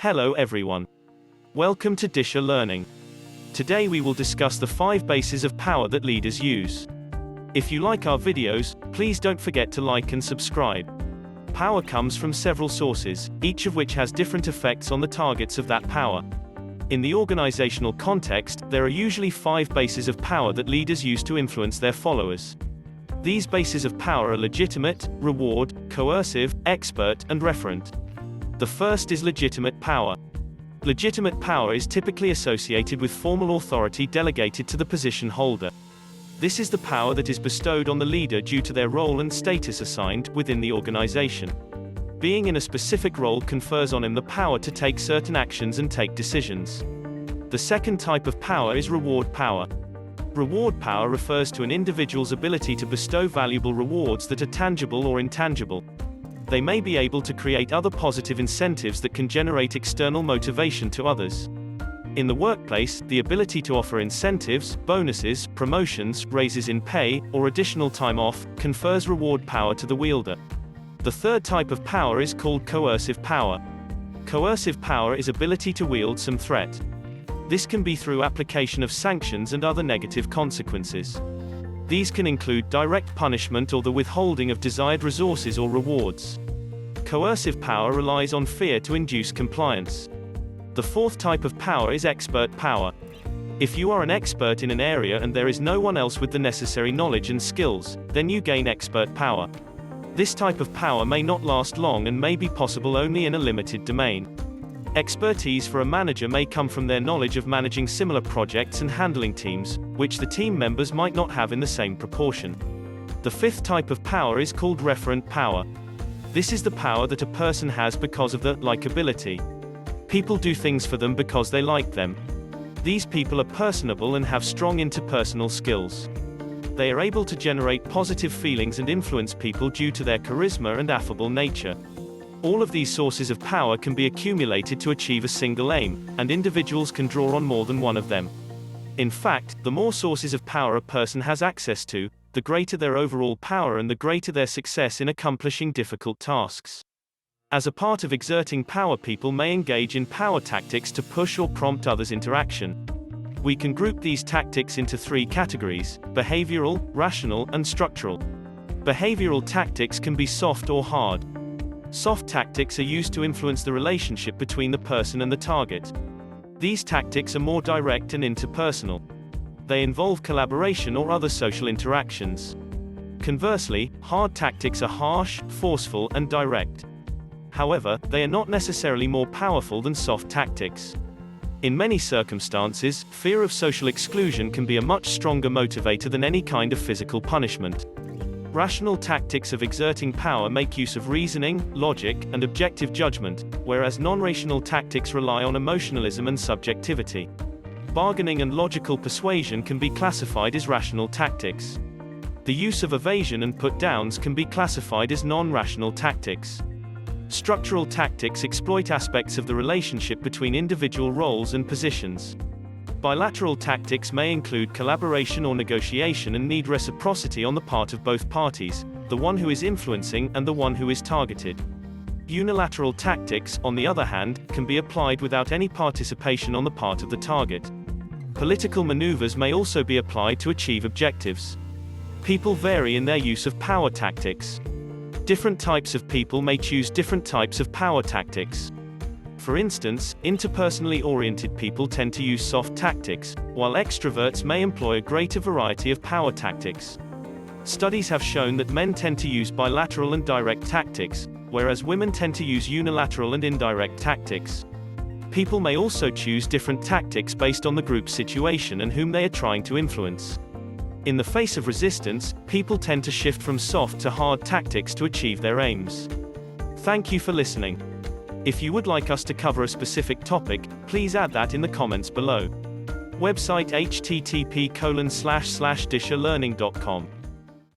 Hello everyone. Welcome to Disher Learning. Today we will discuss the 5 bases of power that leaders use. If you like our videos, please don't forget to like and subscribe. Power comes from several sources, each of which has different effects on the targets of that power. In the organizational context, there are usually 5 bases of power that leaders use to influence their followers. These bases of power are legitimate, reward, coercive, expert, and referent. The first is legitimate power. Legitimate power is typically associated with formal authority delegated to the position holder. This is the power that is bestowed on the leader due to their role and status assigned within the organization. Being in a specific role confers on him the power to take certain actions and take decisions. The second type of power is reward power. Reward power refers to an individual's ability to bestow valuable rewards that are tangible or intangible. They may be able to create other positive incentives that can generate external motivation to others. In the workplace, the ability to offer incentives, bonuses, promotions, raises in pay, or additional time off, confers reward power to the wielder. The third type of power is called coercive power. Coercive power is ability to wield some threat. This can be through application of sanctions and other negative consequences. These can include direct punishment or the withholding of desired resources or rewards. Coercive power relies on fear to induce compliance. The fourth type of power is expert power. If you are an expert in an area and there is no one else with the necessary knowledge and skills, then you gain expert power. This type of power may not last long and may be possible only in a limited domain. Expertise for a manager may come from their knowledge of managing similar projects and handling teams, which the team members might not have in the same proportion. The fifth type of power is called referent power. This is the power that a person has because of the likability. People do things for them because they like them. These people are personable and have strong interpersonal skills. They are able to generate positive feelings and influence people due to their charisma and affable nature. All of these sources of power can be accumulated to achieve a single aim, and individuals can draw on more than one of them. In fact, the more sources of power a person has access to, the greater their overall power and the greater their success in accomplishing difficult tasks. As a part of exerting power, people may engage in power tactics to push or prompt others into action. We can group these tactics into 3 categories: behavioral, rational, and structural. Behavioral tactics can be soft or hard. Soft tactics are used to influence the relationship between the person and the target. These tactics are more direct and interpersonal. They involve collaboration or other social interactions. Conversely, hard tactics are harsh, forceful, and direct. However, they are not necessarily more powerful than soft tactics. In many circumstances, fear of social exclusion can be a much stronger motivator than any kind of physical punishment. Rational tactics of exerting power make use of reasoning, logic, and objective judgment, whereas non-rational tactics rely on emotionalism and subjectivity. Bargaining and logical persuasion can be classified as rational tactics. The use of evasion and put-downs can be classified as non-rational tactics. Structural tactics exploit aspects of the relationship between individual roles and positions. Bilateral tactics may include collaboration or negotiation and need reciprocity on the part of both parties, the one who is influencing and the one who is targeted. Unilateral tactics, on the other hand, can be applied without any participation on the part of the target. Political maneuvers may also be applied to achieve objectives. People vary in their use of power tactics. Different types of people may choose different types of power tactics. For instance, interpersonally oriented people tend to use soft tactics, while extroverts may employ a greater variety of power tactics. Studies have shown that men tend to use bilateral and direct tactics, whereas women tend to use unilateral and indirect tactics. People may also choose different tactics based on the group situation and whom they are trying to influence. In the face of resistance, people tend to shift from soft to hard tactics to achieve their aims. Thank you for listening. If you would like us to cover a specific topic, please add that in the comments below. Website http://disherlearning.com